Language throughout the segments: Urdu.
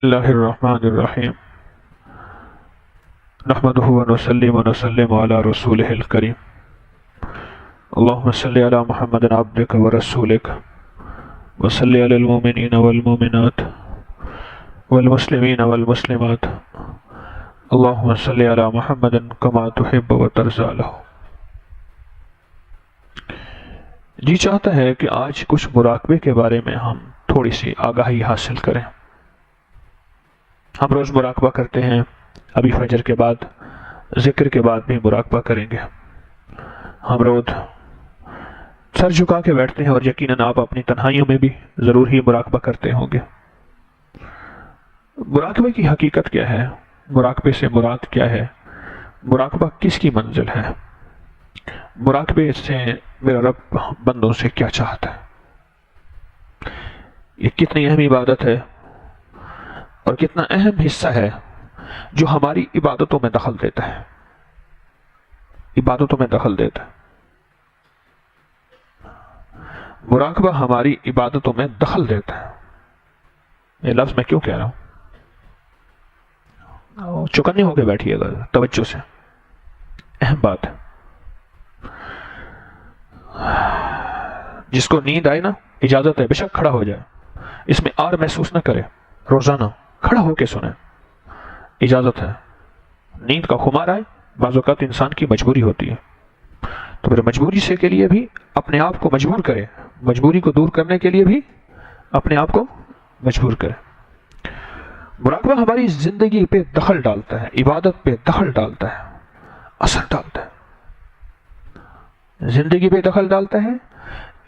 اللہ الرحمن الرحیم نحمدہ ونسلم علی رسولہ الکریم اللہم صلی علی محمد عبدک ورسولک وصلی علی المؤمنین والمؤمنات والمسلمین والمسلمات اللہم صلی علی محمد کما تحب وترضی لہ۔ جی چاہتا ہے کہ آج کچھ مراقبے کے بارے میں ہم تھوڑی سی آگاہی حاصل کریں۔ ہم روز مراقبہ کرتے ہیں، ابھی فجر کے بعد ذکر کے بعد بھی مراقبہ کریں گے۔ ہم روز سر جھکا کے بیٹھتے ہیں اور یقیناً آپ اپنی تنہائیوں میں بھی ضرور ہی مراقبہ کرتے ہوں گے۔ مراقبے کی حقیقت کیا ہے؟ مراقبے سے مراد کیا ہے؟ مراقبہ کس کی منزل ہے؟ مراقبے سے میرا رب بندوں سے کیا چاہتا ہے؟ یہ کتنی اہم عبادت ہے اور کتنا اہم حصہ ہے جو ہماری عبادتوں میں دخل دیتا ہے، عبادتوں میں دخل دیتا ہے۔ مراقبہ ہماری عبادتوں میں دخل دیتا ہے۔ یہ لفظ میں کیوں کہہ رہا ہوں؟ چوکنے ہو کے بیٹھیے گا توجہ سے، اہم بات ہے۔ جس کو نیند آئے نا، اجازت ہے بے شک کھڑا ہو جائے، اس میں آر محسوس نہ کرے، روزانہ کھڑا ہو کے سنیں، اجازت ہے۔ نیند کا خمار آئے، بعض اوقات انسان کی مجبوری ہوتی ہے، تو پھر مجبوری سے کے لیے بھی اپنے آپ کو مجبور کرے، مجبوری کو دور کرنے کے لیے بھی اپنے آپ کو مجبور کرے۔ مراقبہ ہماری زندگی پہ دخل ڈالتا ہے، عبادت پہ دخل ڈالتا ہے، اثر ڈالتا ہے، زندگی پہ دخل ڈالتا ہے،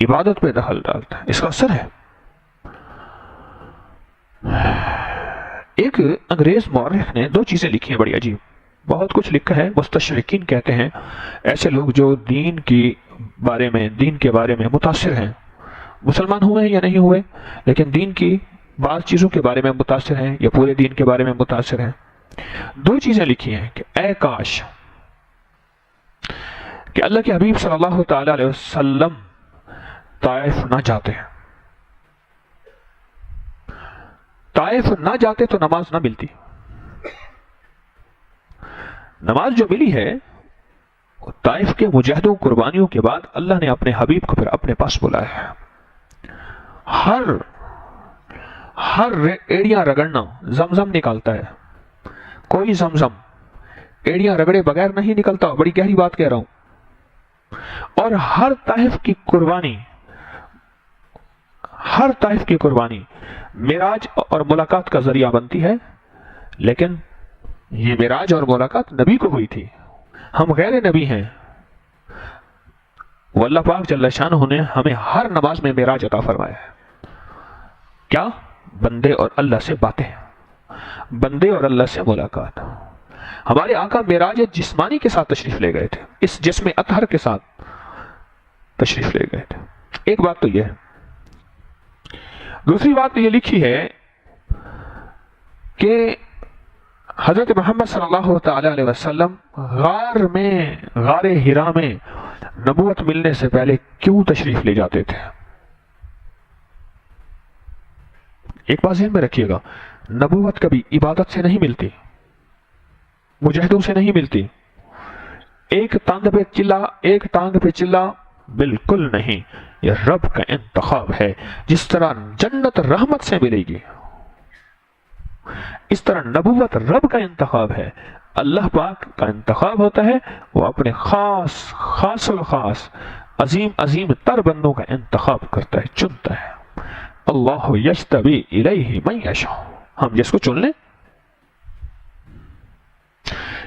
عبادت پہ دخل ڈالتا ہے، اس کا اثر ہے۔ ایک انگریز مورخ نے دو چیزیں لکھی ہیں بڑی عجیب، بہت کچھ لکھا ہے۔ مستشرقین کہتے ہیں ایسے لوگ جو دین کے بارے میں متاثر ہیں، مسلمان ہوئے ہیں یا نہیں ہوئے، لیکن دین کی بعض چیزوں کے بارے میں متاثر ہیں یا پورے دین کے بارے میں متاثر ہیں۔ دو چیزیں لکھی ہیں کہ اے کاش کہ اللہ کے حبیب صلی اللہ تعالی علیہ وسلم طائف نہ جاتے ہیں، طائف نہ جاتے تو نماز نہ ملتی۔ نماز جو ملی ہے طائف کے مجاہدوں قربانیوں کے بعد اللہ نے اپنے حبیب کو پھر اپنے پاس بلایا ہے۔ ہر ایڑیاں رگڑنا زمزم نکالتا ہے، کوئی زمزم ایڑیاں رگڑے بغیر نہیں نکلتا، بڑی گہری بات کہہ رہا ہوں۔ اور ہر طائف کی قربانی معراج اور ملاقات کا ذریعہ بنتی ہے، لیکن یہ معراج اور ملاقات نبی کو ہوئی تھی، ہم غیر نبی ہیں۔ واللہ پاک جل شانہ نے ہمیں ہر نماز میں معراج عطا فرمایا ہے۔ کیا؟ بندے اور اللہ سے باتیں، بندے اور اللہ سے ملاقات۔ ہمارے آقا معراج جسمانی کے ساتھ تشریف لے گئے تھے، اس جسم اطہر کے ساتھ تشریف لے گئے تھے۔ ایک بات تو یہ ہے۔ دوسری بات یہ لکھی ہے کہ حضرت محمد صلی اللہ تعالی علیہ وسلم غار ہرا میں نبوت ملنے سے پہلے کیوں تشریف لے جاتے تھے؟ ایک بات ذہن میں رکھیے گا، نبوت کبھی عبادت سے نہیں ملتی، مجاہدوں سے نہیں ملتی، ایک ٹانگ پہ چلا بالکل نہیں۔ یہ رب کا انتخاب ہے۔ جس طرح جنت رحمت سے ملے گی، اس طرح نبوت رب کا انتخاب ہے، اللہ پاک کا انتخاب ہوتا ہے، وہ اپنے خاص الخاص عظیم تر بندوں کا انتخاب کرتا ہے، چنتا ہے۔ اللہ یجتبی الیہ من یشاء، ہم جس کو چن لیں۔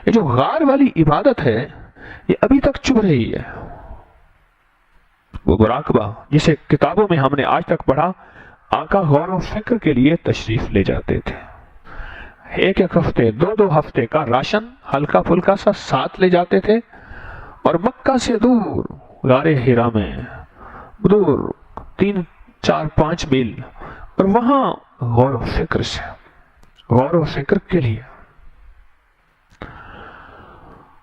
یہ جو غار والی عبادت ہے یہ ابھی تک چبھ رہی ہے۔ وہ مراقبہ جسے کتابوں میں ہم نے آج تک پڑھا، آقا غور و فکر کے لیے تشریف لے جاتے تھے، ایک ہفتے دو ہفتے کا راشن ہلکا پھلکا سا ساتھ لے جاتے تھے، اور مکہ سے دور غار ہرا میں دور 3 4 5 میل، اور وہاں غور و فکر کے لیے۔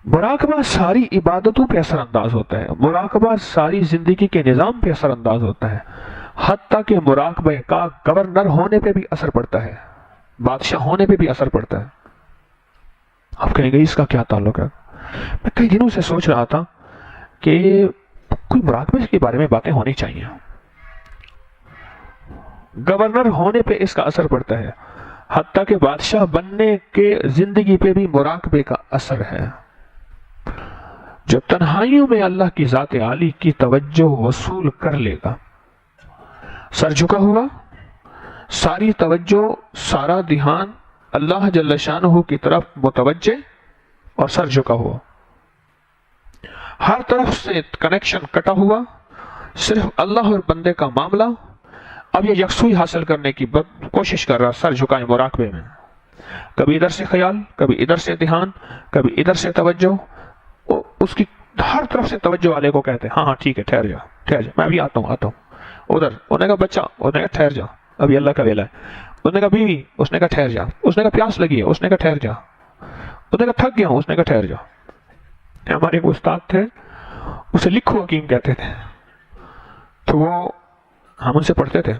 مراقبہ ساری عبادتوں پہ اثر انداز ہوتا ہے، مراقبہ ساری زندگی کے نظام پہ اثر انداز ہوتا ہے، حتیٰ کہ مراقبہ کا گورنر ہونے پہ بھی اثر پڑتا ہے۔ بادشاہ ہونے پہ بھی اثر پڑتا ہے. آپ کہیں گے اس کا کیا تعلق ہے؟ میں کئی دنوں سے سوچ رہا تھا کہ کوئی مراقبے کے بارے میں باتیں ہونی چاہیے. گورنر ہونے پہ اس کا اثر پڑتا ہے، حتیٰ کہ بادشاہ بننے کے زندگی پہ بھی مراقبے کا اثر ہے. جو تنہائیوں میں اللہ کی ذات عالی کی توجہ وصول کر لے گا، سر جھکا ہوا، ساری توجہ، سارا دھیان اللہ جل شانہ کی طرف متوجہ اور سر جھکا ہوا، ہر طرف سے کنیکشن کٹا ہوا، صرف اللہ اور بندے کا معاملہ. اب یہ یکسوئی حاصل کرنے کی کوشش کر رہا، سر جھکائے مراقبے میں، کبھی ادھر سے خیال، کبھی ادھر سے دھیان، کبھی ادھر سے توجہ. اس کی ہر طرف سے توجہ والے کو کہتے ہیں ہاں ٹھیک ہے، ٹھہر جا میں ابھی آتا ہوں. ادھر انہوں نے کہا بچہ، انہوں نے کہا ٹھہر جا ابھی اللہ کا ویلا ہے. انہوں نے کہا بیوی، اس نے کہا ٹھہر جا. اس نے کہا پیاس لگی ہے، اس نے کہا ٹھہر جا. اس نے کہا تھک گیا ہوں، اس نے کہا ٹھہر جا. ہمارے ایک استاد تھے، اسے لکھو حکیم کہتے تھے. تو وہ ہم ان سے پڑھتے تھے،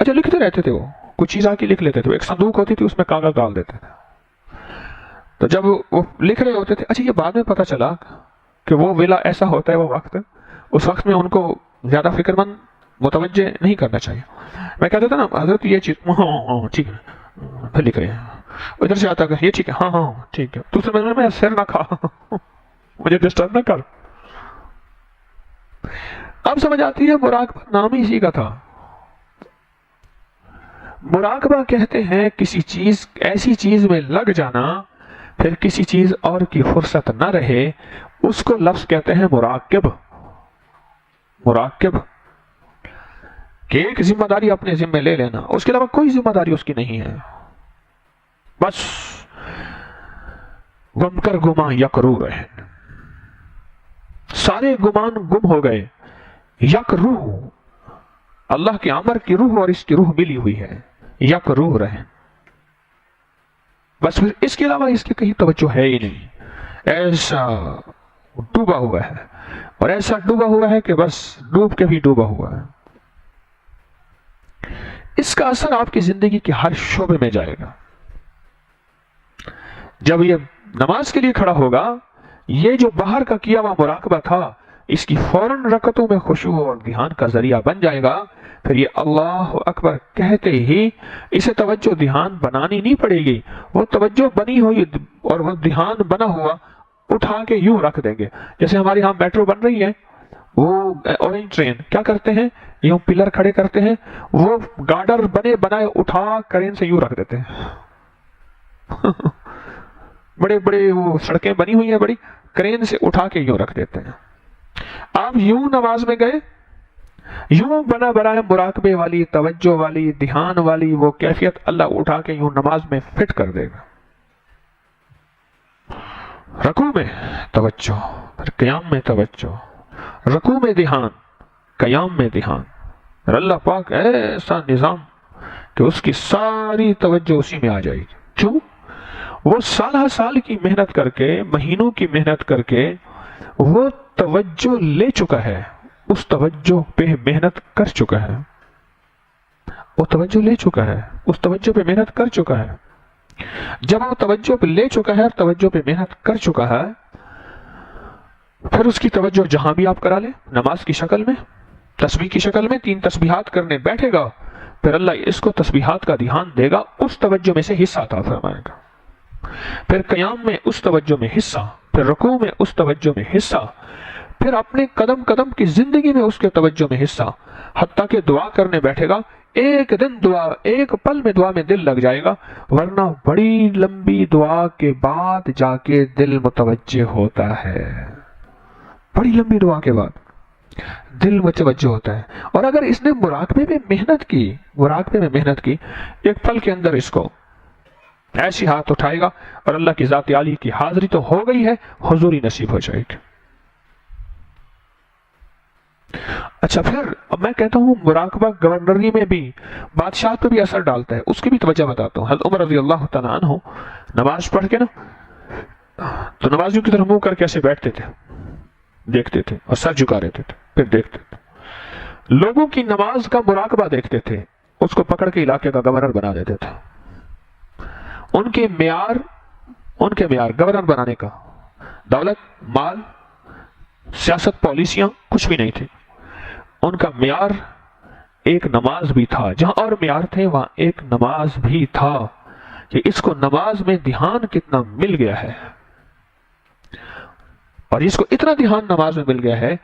اچھا لکھتے رہتے تھے، وہ کچھ چیز آ کے لکھ لیتے تھے. ایک صندوق ہوتی تھی، اس میں کاغذ ڈال دیتے تھے. تو جب وہ لکھ رہے ہوتے تھے، اچھا یہ بعد میں پتا چلا کہ وہ ویلا ایسا ہوتا ہے، وہ وقت، اس وقت میں ان کو زیادہ فکر مند متوجہ نہیں کرنا چاہیے. میں کہتا تھا نا حضرت یہ چیز ہاں ٹھیک ہے، پھر لکھ رہے ہیں. ادھر سے آتا کہ یہ ٹھیک ہے، ہاں ٹھیک ہے. دوسرے مہینے میں سر نہ کھا، مجھے ڈسٹرب نہ کر. اب سمجھ آتی ہے مراقبہ نام ہی اسی کا تھا. مراقبہ کہتے ہیں کسی چیز، ایسی چیز میں لگ جانا پھر کسی چیز اور کی فرصت نہ رہے، اس کو لفظ کہتے ہیں مراقب. مراقب کہ ایک ذمہ داری اپنے ذمہ لے لینا، اس کے علاوہ کوئی ذمہ داری اس کی نہیں ہے. بس گم کر گمان یک روح رہے، سارے گمان گم ہو گئے. یک روح، اللہ کے امر کی روح اور اس کی روح ملی ہوئی ہے، یک روح رہے. بس پھر اس کے علاوہ اس کی کہیں توجہ ہے ہی نہیں. ایسا ڈوبا ہوا ہے، اور ایسا ڈوبا ہوا ہے کہ بس ڈوب کے بھی ڈوبا ہوا ہے. اس کا اثر آپ کی زندگی کے ہر شعبے میں جائے گا. جب یہ نماز کے لیے کھڑا ہوگا، یہ جو باہر کا کیا ہوا مراقبہ تھا، اس کی فوراً رکعتوں میں خشوع اور دھیان کا ذریعہ بن جائے گا. پھر یہ اللہ اکبر کہتے ہی اسے توجہ دھیان بنانی نہیں پڑے گی. وہ توجہ بنی ہوئی اور وہ دھیان بنا ہوا اٹھا کے یوں رکھ دیں گے. جیسے ہمارے ہاں میٹرو بن رہی ہے، وہ اورنج ٹرین کیا کرتے ہیں، یوں پلر کھڑے کرتے ہیں، وہ گارڈر بنے بنائے اٹھا کرین سے یوں رکھ دیتے ہیں. بڑے بڑے وہ سڑکیں بنی ہوئی ہیں، بڑی کرین سے اٹھا کے یوں رکھ دیتے ہیں. آپ یوں نماز میں گئے، یوں بنا بنائے مراقبے والی، توجہ والی، دھیان والی وہ کیفیت اللہ اٹھا کے یوں نماز میں فٹ کر دے گا. رکوع میں توجہ، پھر قیام میں توجہ، رکوع میں دھیان، قیام میں دھیان. اور اللہ پاک ایسا نظام کہ اس کی ساری توجہ اسی میں آ جائے گی. کیوں؟ وہ سال کی محنت کر کے، مہینوں کی محنت کر کے وہ توجہ لے چکا ہے، اس توجہ پہ محنت کر چکا ہے. وہ توجہ لے چکا ہے، اس توجہ پہ محنت کر چکا ہے. جب وہ توجہ پہ لے چکا ہے اور توجہ پہ محنت کر چکا ہے، پھر اس کی توجہ جہاں بھی آپ کرا لیں، نماز کی شکل میں، تسبیح کی شکل میں 3 تسبیحات کرنے بیٹھے گا، پھر اللہ اس کو تسبیحات کا دھیان دے گا، اس توجہ میں سے حصہ عطا فرمائے گا. پھر قیام میں اس توجہ میں حصہ، پھر رکوع میں اس توجہ میں حصہ، پھر اپنے قدم قدم کی زندگی میں اس کے توجہ میں حصہ، حتیٰ کہ دعا کرنے بیٹھے گا، ایک دن دعا، ایک پل میں دعا میں دل لگ جائے گا، ورنہ بڑی لمبی دعا کے بعد جا کے دل متوجہ ہوتا ہے. بڑی لمبی دعا کے بعد دل متوجہ ہوتا ہے. اور اگر اس نے مراقبے میں محنت کی، ایک پل کے اندر اس کو ایسی ہاتھ اٹھائے گا اور اللہ کی ذات عالی کی حاضری تو ہو گئی ہے، حضوری نصیب ہو جائے گی. اچھا پھر اب میں کہتا ہوں مراقبہ گورنری میں بھی، بادشاہ پہ بھی اثر ڈالتا ہے. اس کی بھی توجہ بتاتا ہوں. حضرت عمر رضی اللہ تعالیٰ عنہ نماز پڑھ کے نا، تو نمازیوں کی طرف منہ کر کے ایسے بیٹھتے تھے، دیکھتے تھے اور سر جھکا رہتے تھے، پھر دیکھتے تھے. لوگوں کی نماز کا مراقبہ دیکھتے تھے، اس کو پکڑ کے علاقے کا گورنر بنا دیتے تھے. ان کے معیار گورنر بنانے کا دولت، مال، سیاست، پالیسیاں کچھ بھی نہیں تھی. ان کا معیار ایک نماز بھی تھا. جہاں اور معیار تھے وہاں ایک نماز بھی تھا کہ اس کو نماز میں دھیان کتنا مل گیا ہے. اور اس کو اتنا دھیان نماز میں مل گیا ہے،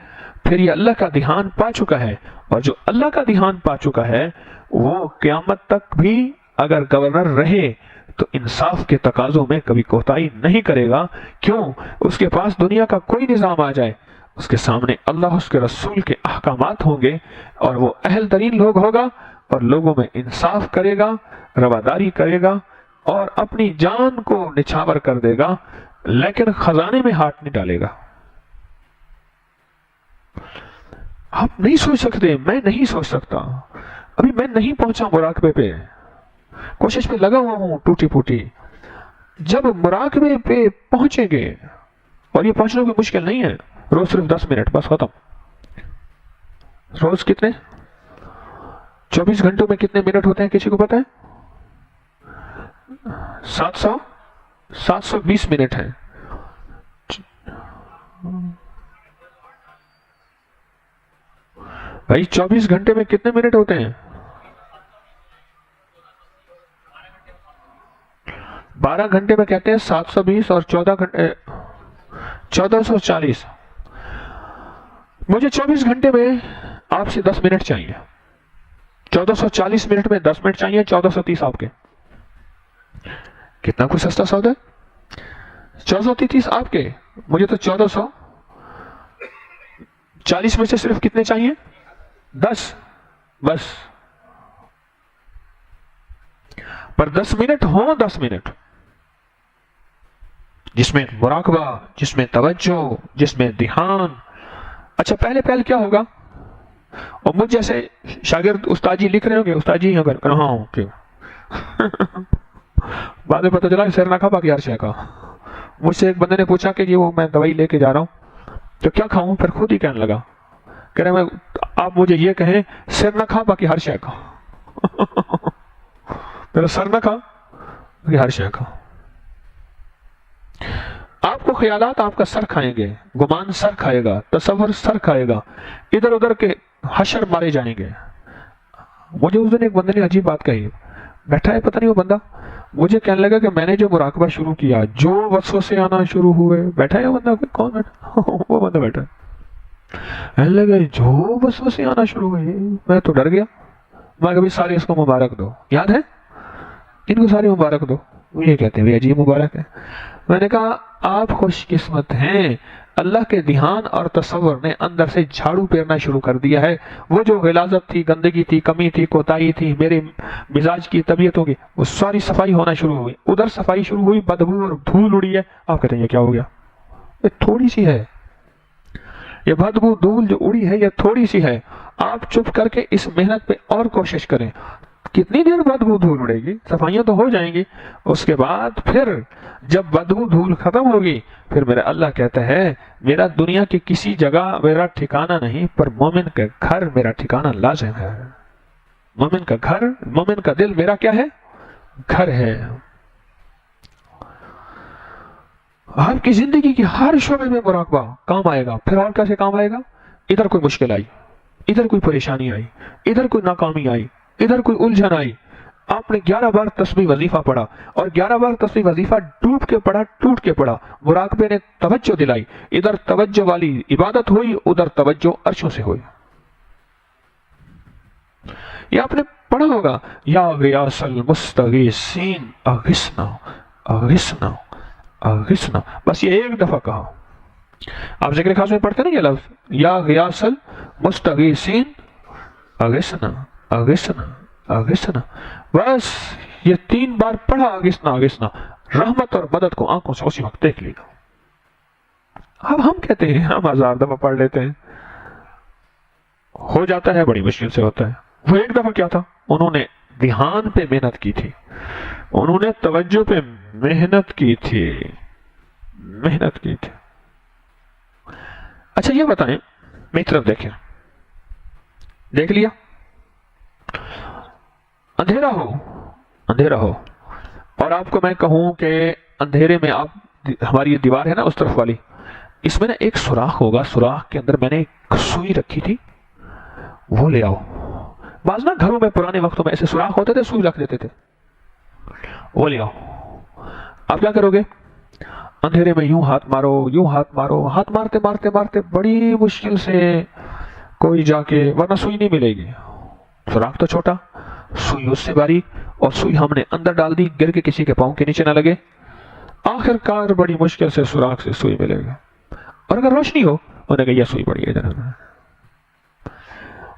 پھر یہ اللہ کا دھیان پا چکا ہے. اور جو اللہ کا دھیان پا چکا ہے وہ قیامت تک بھی اگر گورنر رہے تو انصاف کے تقاضوں میں کبھی کوتاہی نہیں کرے گا. کیوں؟ اس کے پاس دنیا کا کوئی نظام آ جائے، اس کے سامنے اللہ اس کے رسول کے احکامات ہوں گے اور وہ اہل ترین لوگ ہوگا اور لوگوں میں انصاف کرے گا، رواداری کرے گا اور اپنی جان کو نچھاور کر دے گا، لیکن خزانے میں ہاتھ نہیں ڈالے گا. آپ نہیں سوچ سکتے، میں نہیں سوچ سکتا. ابھی میں نہیں پہنچا مراقبے پہ، کوشش پہ لگا ہوا ہوں ٹوٹی پھوٹی. جب مراقبے پہ پہنچیں گے، اور یہ پہنچنا کوئی مشکل نہیں ہے، روز صرف 10 منٹ بس ختم. روز کتنے 24 گھنٹوں میں کتنے منٹ ہوتے ہیں کسی کو پتا ہے؟ 720 منٹ ہیں. بھائی 24 گھنٹے میں کتنے منٹ ہوتے ہیں؟ 12 گھنٹے میں کہتے ہیں 720 اور 14 گھنٹے 1440. مجھے 24 گھنٹے میں آپ سے 10 منٹ چاہیے. 1440 منٹ میں 10 منٹ چاہیے. 1430 آپ کے. کتنا کوئی سستا سودا ہے؟ 1430 آپ کے، مجھے تو 1440 میں سے صرف کتنے چاہیے؟ 10 بس. پر 10 منٹ ہوں، 10 منٹ جس میں مراقبہ، جس میں توجہ، جس میں دھیان. اچھا پہلے کیا ہوگا؟ اور مجھ جیسے شاگرد استاد جی لکھ رہے ہوں گے، استاد جی اگر کہاں ہوں کیوں بعد میں پتہ چلا سر نہ کھا باقی ہر شے کا. مجھ سے ایک بندے نے پوچھا کہ جی وہ میں دوائی لے کے جا رہا ہوں تو کیا کھاؤں؟ پھر خود ہی کہنے لگا، کہہ رہے آپ مجھے یہ کہیں سر نہ کھا باقی ہر شے کا. میرا سر نہ کھا باقی ہر شے کا. آپ کو خیالات آپ کا سر کھائیں گے، گمان سر کھائے گا، تصور سر کھائے گا، ادھر ادھر کے حشر مارے جائیں گے. مجھے اس دن ایک بندے نے عجیب بات کہی، بیٹھا ہے پتہ نہیں وہ بندہ، مجھے کہنے لگا کہ میں نے جو مراقبہ شروع کیا جو وسوسے آنا شروع ہوئے. بیٹھا ہے وہ بندہ، کون بیٹھا؟ وہ بندہ بیٹھا ہے. کہنے لگا جو وسوسے آنا شروع ہوئے. میں تو ڈر گیا. میں کبھی سارے اس کو مبارک دو، یاد ہے ان کو سارے مبارک دو. یہ کہتے ہیں عجیب مبارک ہے. میں نے کہا آپ خوش قسمت ہیں، اللہ کے دھیان اور تصور نے اندر سے جھاڑو پھیرنا شروع کر دیا ہے. وہ جو غلاظت تھی، گندگی تھی، کمی تھی، کوتاہی تھی، میرے مزاج کی، طبیعتوں کی، وہ ساری صفائی ہونا شروع ہوئی. ادھر صفائی شروع ہوئی، بدبو اور دھول اڑی ہے. آپ کہتے ہیں یہ کیا ہو گیا؟ یہ تھوڑی سی ہے، یہ بدبو دھول جو اڑی ہے یہ تھوڑی سی ہے. آپ چپ کر کے اس محنت پہ اور کوشش کریں. کتنی دیر بدبو دھول اڑے گی؟ صفائیاں تو ہو جائیں گی. اس کے بعد پھر جب بدبو دھول ختم ہوگی پھر میرا اللہ کہتا ہے میرا دنیا کی کسی جگہ میرا ٹھکانہ نہیں، پر مومن کا گھر میرا ٹھکانہ لازم ہے. مومن کا گھر، مومن کا دل میرا کیا ہے؟ گھر ہے. آپ کی زندگی کی ہر شعبے میں مراقبہ کام آئے گا. پھر اور کیسے کام آئے گا؟ ادھر کوئی مشکل آئی، ادھر کوئی پریشانی آئی، ادھر کوئی ناکامی آئی، ادھر کوئی الجھن آئی، آپ نے 11 بار تسبیح وظیفہ پڑھا اور 11 بار تسبیح وظیفہ ڈوب کے پڑھا، ٹوٹ کے پڑھا. مراقبے نے توجہ دلائی، ادھر توجہ والی عبادت ہوئی، ادھر توجہ عرشوں سے ہوئی. یہ آپ نے پڑھا ہوگا، یا غیاث المستغیثین اغثنا اغثنا اغثنا. بس یہ ایک دفعہ کہا. آپ ذکر خاص میں پڑھتے نا یہ لفظ، یا غیاث المستغیثین اغثنا اغثنا اغثنا. بس یہ 3 بار پڑھا، اغثنا اغثنا. رحمت اور مدد کو آنکھوں سے اسی وقت دیکھ لیا. اب ہم کہتے ہیں ہم 1000 دفعہ پڑھ لیتے ہیں، ہو جاتا ہے، بڑی مشکل سے ہوتا ہے. وہ ایک دفعہ کیا تھا؟ انہوں نے دھیان پہ محنت کی تھی، انہوں نے توجہ پہ محنت کی تھی. اچھا یہ بتائیں، میری طرف دیکھیں، دیکھ لیا؟ اندھیرا ہو اور آپ کو میں کہوں کہ اندھیرے میں آپ ہماری یہ دیوار ہے نا اس طرف والی، اس میں نا ایک سوراخ ہوگا، سوراخ کے اندر میں نے ایک سوئی رکھی تھی، وہ لے آؤ۔ بعض نا گھروں میں پرانے وقتوں میں ایسے سوراخ ہوتے تھے، سوئی رکھ دیتے تھے، وہ لے آؤ۔ آپ کیا کرو گے؟ اندھیرے میں یوں ہاتھ مارو، یوں ہاتھ مارو، ہاتھ مارتے مارتے مارتے بڑی مشکل سے کوئی جا کے، ورنہ سوئی نہیں ملے گی، سوراخ تو چھوٹا، سوئی اس سے باریک، اور سوئی ہم نے اندر ڈال دی، گر کے کسی کے پاؤں کے نیچے نہ لگے، آخر کار بڑی مشکل سے سوراخ سے سوئی ملے گا۔ اور اگر روشنی ہو، انہوں نے کہا یہ سوئی پڑی ہے ادھر۔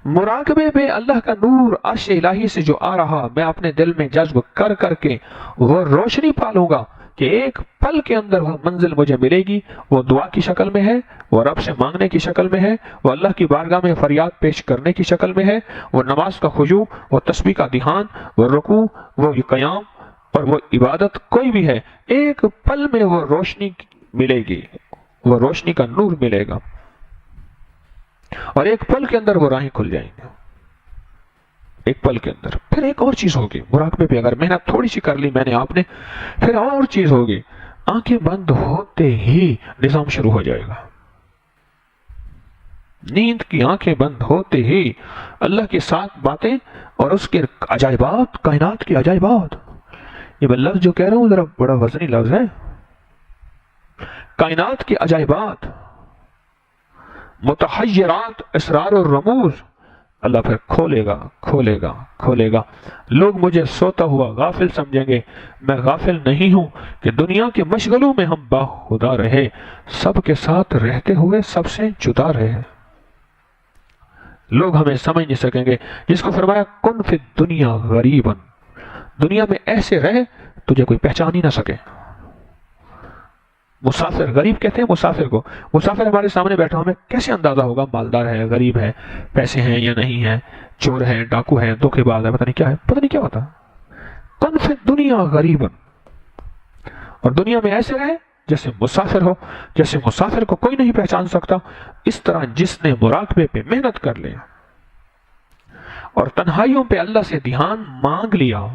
مراقبے میں اللہ کا نور عرش الہی سے جو آ رہا، میں اپنے دل میں جذب کر کر کے وہ روشنی پالوں گا کہ ایک پل کے اندر وہ منزل مجھے ملے گی۔ وہ دعا کی شکل میں ہے، وہ رب سے مانگنے کی شکل میں ہے، وہ اللہ کی بارگاہ میں فریاد پیش کرنے کی شکل میں ہے، وہ نماز کا خشوع، وہ تسبیح کا دھیان، وہ رکوع، وہ قیام اور وہ عبادت کوئی بھی ہے، ایک پل میں وہ روشنی ملے گی، وہ روشنی کا نور ملے گا، اور ایک پل کے اندر وہ راہیں کھل جائیں گے، ایک پل کے اندر۔ پھر ایک اور چیز ہوگی مراقبے پہ، اگر محنت تھوڑی سی کر لی میں نے آپ نے، پھر اور چیز ہوگی، آنکھیں بند ہوتے ہی نظام شروع ہو جائے گا۔ نیند کی آنکھیں بند ہوتے ہی اللہ کی ساتھ باتیں اور اس کے عجائبات، کائنات کے عجائبات۔ یہ میں لفظ جو کہہ رہا ہوں ذرا بڑا وزنی لفظ ہے، کائنات کے عجائبات، متحیرات، اسرار اور رموز، اللہ پھر کھولے گا کھولے گا کھولے گا۔ لوگ مجھے سوتا ہوا غافل سمجھیں گے، میں غافل نہیں ہوں کہ دنیا کے مشغلوں میں ہم باخدا رہے، سب کے ساتھ رہتے ہوئے سب سے جدا رہے۔ لوگ ہمیں سمجھ نہیں سکیں گے، جس کو فرمایا کن فی الدنیا غریبا، دنیا میں ایسے رہے تجھے کوئی پہچان ہی نہ سکے۔ مسافر، غریب کہتے ہیں مسافر کو، مسافر ہمارے سامنے بیٹھا ہمیں کیسے اندازہ ہوگا مالدار ہے، غریب ہے، پیسے ہیں یا نہیں ہے، چور ہے، ڈاکو ہے، دھوکے باز ہے، پتہ نہیں کیا ہے، پتہ نہیں کیا ہوتا۔ کن فی الدنیا غریبا، اور دنیا میں ایسے رہے جیسے مسافر ہو، جیسے مسافر کو کوئی نہیں پہچان سکتا۔ اس طرح جس نے مراقبے پہ محنت کر لیا اور تنہائیوں پہ اللہ سے دھیان مانگ لیا،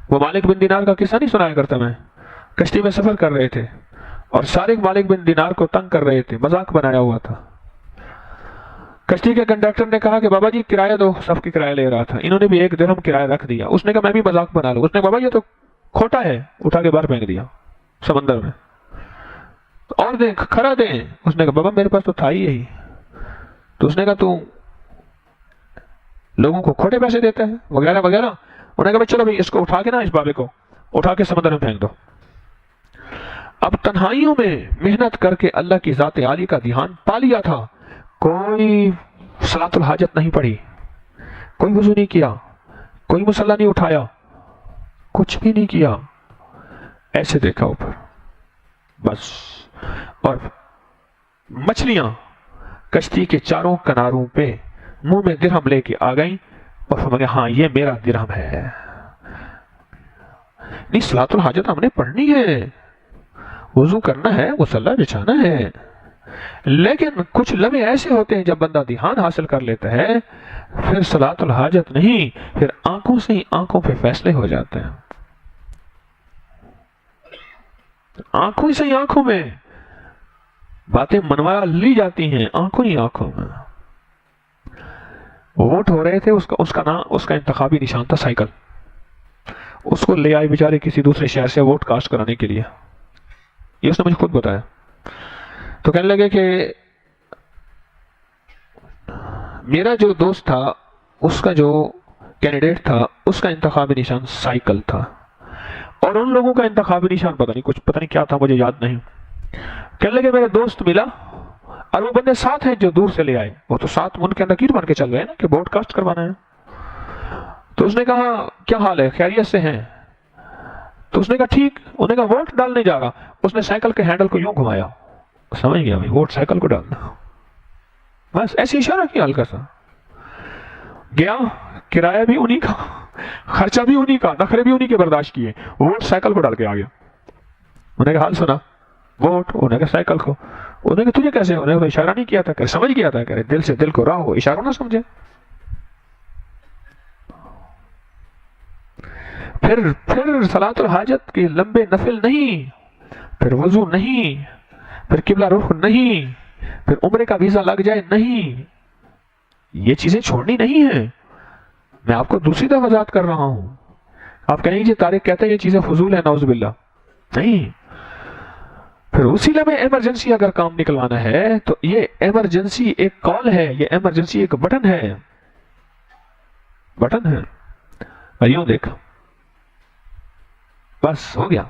وہ مالک بن دینار کا قصہ نہیں سنایا کرتا میں، کشتی میں سفر کر رہے تھے اور سارے مالک بن دینار کو تنگ کر رہے تھے، مذاق بنایا ہوا تھا۔ کشتی کے کنڈکٹر نے کہا کہ بابا جی کرایہ دو، سب کی کرایہ لے رہا تھا، انہوں نے بھی 1 درہم کرایہ رکھ دیا۔ اس نے کہا میں بھی مذاق بنا لوں، اس نے کہا بابا یہ تو کھوٹا ہے، اٹھا کے باہر پھینک دیا سمندر میں، اور دیں کھڑا دیں۔ اس نے کہا بابا میرے پاس تو تھا ہی یہی۔ تو اس نے کہا تو لوگوں کو کھوٹے پیسے دیتا ہے وغیرہ وغیرہ۔ انہوں نے کہا چلو بھائی اس کو اٹھا کے نا، اس بابے کو اٹھا کے سمندر میں پھینک دو۔ اب تنہائیوں میں محنت کر کے اللہ کی ذات عالی کا دھیان پا لیا تھا، کوئی صلاۃ الحاجت نہیں پڑھی، کوئی وضو نہیں کیا، کوئی مصلی نہیں اٹھایا، کچھ بھی نہیں کیا، ایسے دیکھا اوپر بس، اور مچھلیاں کشتی کے چاروں کناروں پہ منہ میں درہم لے کے آ گئیں اور فرمایا ہاں یہ میرا درہم ہے۔ نہیں صلاۃ الحاجت ہم نے پڑھنی ہے، وضو کرنا ہے، مصلی بچھانا ہے، لیکن کچھ لمحے ایسے ہوتے ہیں جب بندہ دھیان حاصل کر لیتا ہے، پھر صلاۃ الحاجت نہیں، پھر آنکھوں سے ہی آنکھوں پہ فیصلے ہو جاتے ہیں، آنکھوں سے ہی آنکھوں میں باتیں منوا لی جاتی ہیں، آنکھوں ہی آنکھوں میں۔ ووٹ ہو رہے تھے، اس کا انتخابی نشان تھا سائیکل، اس کو لے آئے بیچارے کسی دوسرے شہر سے ووٹ کاسٹ کرانے کے لیے، یہ اس نے مجھے خود بتایا۔ تو کہنے لگے کہ میرا جو دوست تھا، اس کا جو کینڈیڈیٹ تھا، اس کا انتخابی نشان سائیکل تھا، اور ان لوگوں کا انتخابی نشان پتہ نہیں کیا تھا، مجھے یاد نہیں۔ کہنے لگے میرا دوست ملا اور وہ بندے ساتھ ہیں جو دور سے لے آئے، وہ تو ساتھ ان کے نکیر بن کے چل گئے نا کہ ووٹ کاسٹ کروانا ہے۔ تو اس نے کہا کیا حال ہے، خیریت سے ہیں؟ تو اس نے کہا ٹھیک۔ انہوں نے کہا ووٹ ڈالنے جا رہا، اس نے سائیکل کے ہینڈل کو یوں گھمایا، سمجھ گیا بھائی ووٹ سائیکل کو ڈالنا، بس ایسے اشارہ کیا ہلکا سا، گیا، کرایہ بھی انہی کا، خرچہ بھی انہی کا، نخرے بھی انہی کے برداشت کیے، ووٹ سائیکل کو ڈال کے آ گیا۔ انہوں نے کہا حال سنا، ووٹ، انہوں نے کہا سائیکل کو۔ انہوں نے کہا تجھے کیسے؟ انہوں نے کہا اشارہ نہیں کیا تھا، کہ سمجھ گیا تھا، کہ دل سے دل کو راہ ہو، اشارہ نہ سمجھے۔ پھر صلاۃ الحاجت کے لمبے نفل نہیں، پھر وضو نہیں، پھر قبلہ رخ نہیں، پھر عمرے کا ویزا لگ جائے نہیں، یہ چیزیں چھوڑنی نہیں ہیں۔ میں آپ کو دوسری دفعہ وضاحت کر رہا ہوں۔ آپ کہیں گے طارق کہتے ہیں یہ چیزیں فضول ہیں، نعوذ باللہ، نہیں۔ پھر اسی لمحے ایمرجنسی اگر کام نکلوانا ہے تو یہ ایمرجنسی ایک کال ہے، یہ ایمرجنسی ایک بٹن ہے، بٹن ہے، اور یوں دیکھ، بس ہو گیا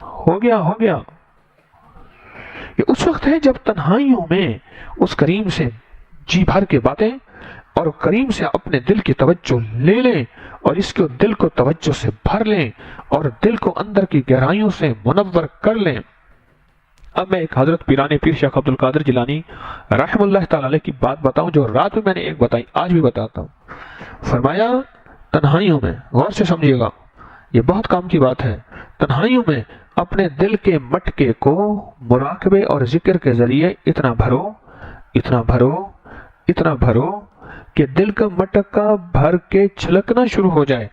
ہو گیا ہو گیا۔ یہ اس وقت ہے جب تنہائیوں میں اس کریم سے جی بھر کے باتیں اور کریم سے اپنے دل کی توجہ لے لیں اور اس کو دل کو توجہ سے بھر لیں اور دل کو اندر کی گہرائیوں سے منور کر لیں۔ اب میں ایک حضرت پیران پیر شیخ عبد القادر جیلانی رحم اللہ تعالی علیہ کی بات بتاؤں جو رات میں نے ایک بتائی، آج بھی بتاتا ہوں۔ فرمایا تنہائیوں میں، غور سے سمجھیے گا، یہ بہت کام کی بات ہے، تنہائیوں میں اپنے دل کے مٹکے کو مراقبے اور ذکر کے ذریعے اتنا بھرو اتنا بھرو اتنا بھرو کہ دل کا مٹکا بھر کے چھلکنا شروع ہو جائے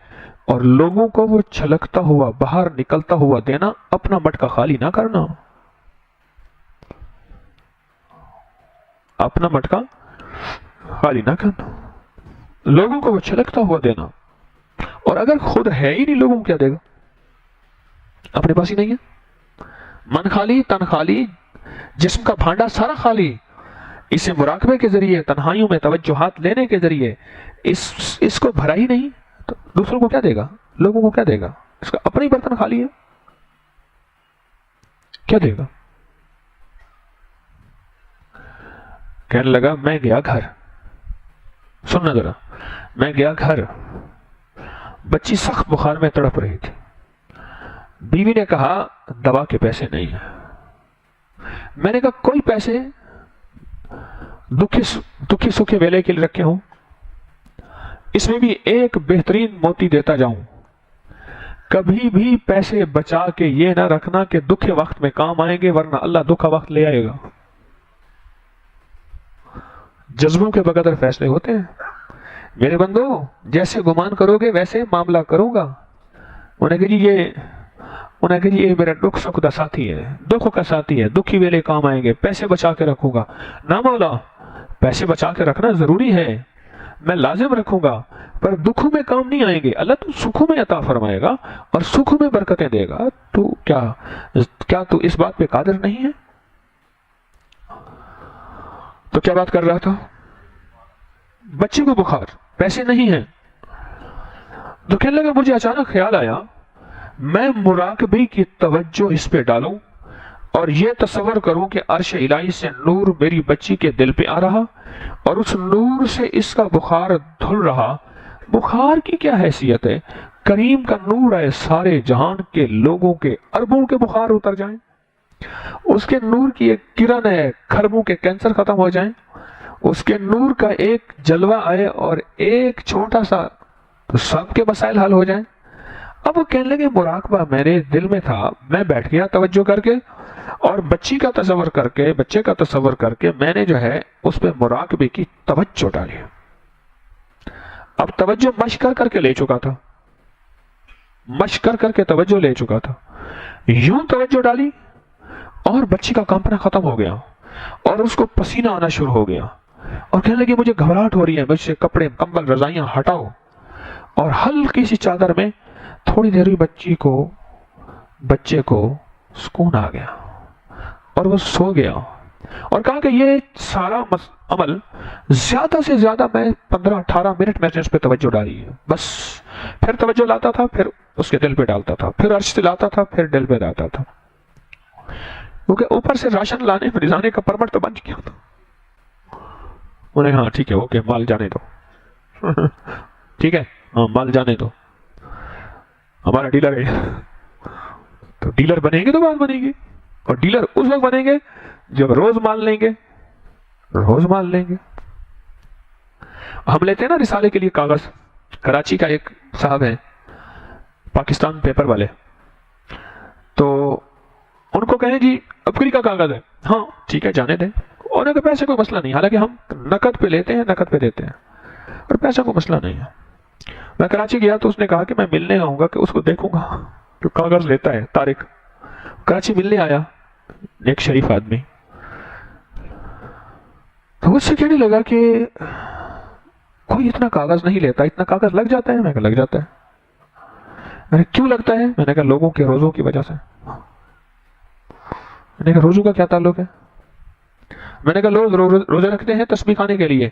اور لوگوں کو وہ چھلکتا ہوا باہر نکلتا ہوا دینا، اپنا مٹکا خالی نہ کرنا، اپنا مٹکا خالی نہ کرنا، لوگوں کو وہ چھلکتا ہوا دینا۔ اور اگر خود ہے ہی نہیں، لوگوں کو کیا دے گا؟ اپنے پاس ہی نہیں ہے، من خالی تن خالی، جسم کا بھانڈا سارا خالی، اسے مراقبے کے ذریعے تنہائیوں میں توجہات لینے کے ذریعے اس کو بھرا ہی نہیں تو دوسروں کو کیا دے گا؟ لوگوں کو کیا دے گا؟ اس کا اپنا ہی برتن خالی ہے، کیا دے گا؟ کہنے لگا میں گیا گھر، سننا ذرا، میں گیا گھر، بچی سخت بخار میں تڑپ رہی تھی، بیوی نے کہا دوا کے پیسے نہیں ہیں۔ میں نے کہا کوئی پیسے دکھی سکھے ویلے کے لیے رکھے ہوں، اس میں بھی ایک بہترین موتی دیتا جاؤں، کبھی بھی پیسے بچا کے یہ نہ رکھنا کہ دکھ وقت میں کام آئیں گے ورنہ اللہ دکھ وقت لے آئے گا۔ جذبوں کے بقدر فیصلے ہوتے ہیں میرے بندو، جیسے گمان کرو گے ویسے معاملہ کروں گا۔ انہیں کہ جی یہ میرا دکھ سکھ کا ساتھی ہے، دکھ کا ساتھی ہے، دکھی ویلے کام آئیں گے، پیسے بچا کے رکھوں گا۔ نہ مولا، پیسے بچا کے رکھنا ضروری ہے، میں لازم رکھوں گا، پر دکھوں میں کام نہیں آئیں گے، اللہ تو سکھوں میں عطا فرمائے گا اور سکھوں میں برکتیں دے گا۔ تو کیا تو اس بات پہ قادر نہیں ہے؟ تو کیا بات کر رہا تھا؟ بچے کو بخار، پیسے نہیں ہیں، تو کہنے لگا مجھے اچانک خیال آیا میں مراقبے کی توجہ اس پہ ڈالوں اور یہ تصور کروں کہ عرش الہی سے نور میری بچی کے دل پہ آ رہا اور اس نور سے اس کا بخار دھل رہا۔ بخار کی کیا حیثیت ہے؟ کریم کا نور ہے، سارے جہان کے لوگوں کے اربوں کے بخار اتر جائیں، اس کے نور کی ایک کرن ہے، کھربوں کے کینسر ختم ہو جائیں، اس کے نور کا ایک جلوہ آئے اور ایک چھوٹا سا تو سب کے مسائل حل ہو جائیں۔ اب وہ کہنے لگے مراقبہ میرے دل میں تھا، میں بیٹھ گیا توجہ کر کے اور بچی کا تصور کر کے، بچے کا تصور کر کے میں نے جو ہے اس پہ مراقبے کی توجہ ڈالی۔ اب توجہ مشق کر کے لے چکا تھا، مشق کر کے توجہ لے چکا تھا، یوں توجہ ڈالی اور بچی کا کانپنا ختم ہو گیا اور اس کو پسینہ آنا شروع ہو گیا اور کہنے لگی مجھے گھبراہٹ ہو رہی ہے، مجھ سے کپڑے کمبل رضائیاں ہٹاؤ، اور ہلکی سی چادر میں تھوڑی دیر بچے کو سکون آ گیا اور وہ سو گیا اور کہا کہ یہ سارا عمل زیادہ سے زیادہ میں 15-18 منٹ میں اس پہ توجہ ڈالی ہے، بس پھر توجہ لاتا تھا، پھر اس کے دل پہ ڈالتا تھا، پھر عرش سے لاتا تھا، پھر دل پہ لاتا تھا، کیونکہ اوپر سے راشن لانے کا پرمٹ تو بن گیا تھا۔ انہیں ہاں ٹھیک ہے، اوکے مال جانے دو ٹھیک ہے، ہاں مال جانے دو، ہمارا ڈیلر ہے، تو ڈیلر بنیں گے تو بات بنے گی، اور ڈیلر اس وقت بنیں گے جب روز مال لیں گے، روز مال لیں گے۔ ہم لیتے ہیں نا رسالے کے لیے کاغذ، کراچی کا ایک صاحب ہے پاکستان پیپر والے، تو ان کو کہیں جی ابکری کا کاغذ ہے، ہاں ٹھیک ہے جانے دیں، انہوں کے پیسے کوئی مسئلہ نہیں، حالانکہ ہم نقد پہ لیتے ہیں، نقد پہ دیتے ہیں اور پیسہ کوئی مسئلہ نہیں ہے۔ میں کراچی گیا تو اس نے کہا کہ میں ملنے آؤں گا کہ اس کو دیکھوں گا جو کاغذ لیتا ہے. طارق کراچی ملنے آیا، ایک شریف آدمی. تو اس سے کہنے لگا کہ کوئی اتنا کاغذ نہیں لیتا، اتنا کاغذ لگ جاتا ہے؟ میں کہا لگ جاتا ہے. میں نے کیوں لگتا ہے؟ میں نے کہا لوگوں کے روزوں کی وجہ سے. میں نے کہا روزوں کا کیا تعلق ہے؟ میں نے کہا لوگ روزے رکھتے ہیں تسبیح کھانے کے لیے،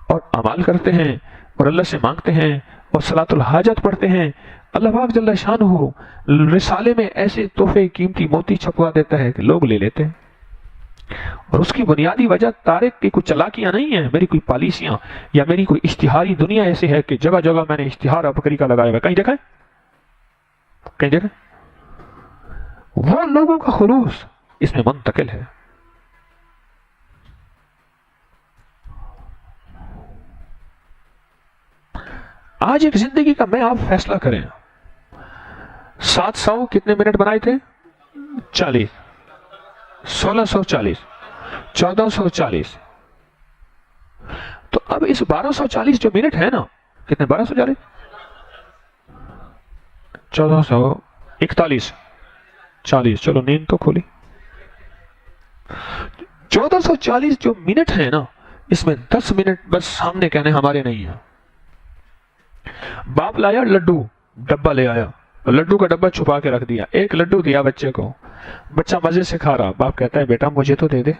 اور اعمال کرتے ہیں، اور اللہ سے مانگتے ہیں، اور صلاۃ الحاجت پڑھتے ہیں. اللہ پاک جل شانہ رسالے میں ایسے تحفے قیمتی موتی چھپوا دیتا ہے کہ لوگ لے لیتے ہیں. اور اس کی بنیادی وجہ طارق کی کوئی چلاکیاں نہیں ہیں، میری کوئی پالیسیاں یا میری کوئی اشتہاری دنیا ایسی ہے کہ جگہ جگہ میں نے اشتہار بکری کا لگایا ہوا. کہیں دیکھا ہے؟ کہیں دیکھا؟ وہ لوگوں کا خلوص اس میں منتقل ہے. آج ایک زندگی کا میں آپ فیصلہ کریں. 700 کتنے منٹ بنائے تھے؟ 40. 1640. 1440. تو اب اس 1240 جو منٹ ہے نا، کتنے 1240 1441 40. چلو نیند تو کھولی. 1440 جو منٹ ہے نا، اس میں 10 منٹ بس سامنے کہنے ہمارے نہیں ہیں. باپ لایا لڈو، ڈبہ لے آیا، لڈو کا ڈبہ چھپا کے رکھ دیا. ایک لڈو دیا بچے کو، بچہ مزے سے کھا رہا. باپ کہتا ہے بیٹا مجھے تو دے دے.